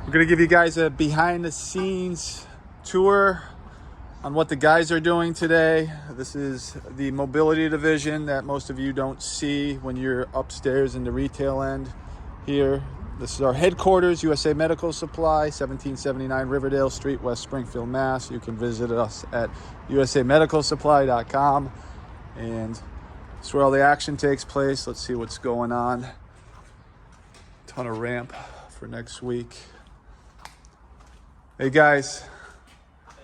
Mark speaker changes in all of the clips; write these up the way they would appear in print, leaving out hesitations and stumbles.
Speaker 1: We're gonna give you guys a behind the scenes tour on what the guys are doing today. This is the mobility division that most of you don't see when you're upstairs in the retail end here. This is our headquarters, USA Medical Supply, 1779 Riverdale Street, West Springfield, Mass. You can visit us at usamedicalsupply.com, and it's where all the action takes place. Let's see what's going on. Ton of ramp for next week. Hey guys.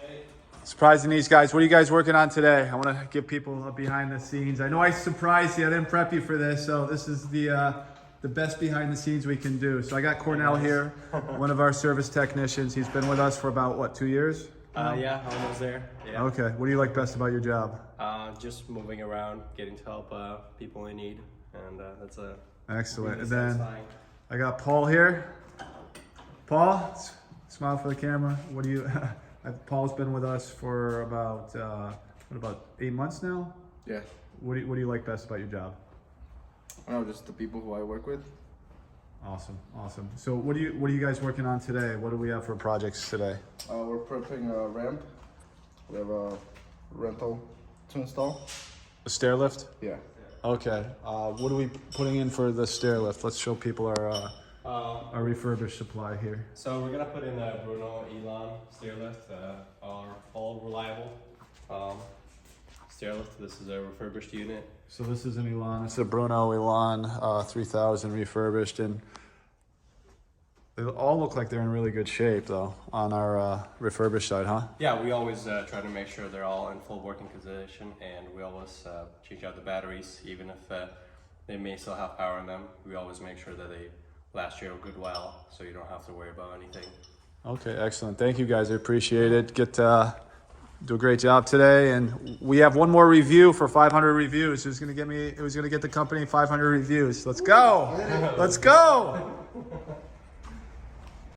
Speaker 2: Hey.
Speaker 1: Surprising these guys. What are you guys working on today? I want to give people a behind the scenes. I know I surprised you. I didn't prep you for this, so this is the best behind the scenes we can do. So I got Cornell here, one of our service technicians. He's been with us for about, what, 2 years?
Speaker 2: Yeah, almost there. Yeah.
Speaker 1: Okay. What do you like best about your job?
Speaker 2: Just moving around, getting to help people in need, and that's a
Speaker 1: Excellent.
Speaker 2: really
Speaker 1: And then
Speaker 2: satisfying.
Speaker 1: I got Paul here. Paul, smile for the camera. What do you? Paul's been with us for about about 8 months now.
Speaker 3: Yeah.
Speaker 1: What do you like best about your job?
Speaker 3: I don't know, just the people who I work with.
Speaker 1: Awesome. So what are you guys working on today? What do we have for projects today?
Speaker 3: We're prepping a ramp. We have a rental to install.
Speaker 1: A stair lift?
Speaker 3: Yeah.
Speaker 1: Okay. What are we putting in for the stair lift? Let's show people our refurbished supply here.
Speaker 2: So we're gonna put in a Bruno Elan Stairlift, our all reliable Stairlift. This is a refurbished unit.
Speaker 1: So this is an Elan. It's a Bruno Elan 3000 refurbished, and they all look like they're in really good shape though on our refurbished side, huh?
Speaker 2: Yeah, we always try to make sure they're all in full working condition, and we always change out the batteries, even if they may still have power in them. We always make sure that they last you a good while, so you don't have to worry about anything.
Speaker 1: Okay, excellent. Thank you guys. I appreciate it. Do a great job today, and we have one more review for 500 reviews. It was gonna get the company 500 reviews. Let's go. Let's go.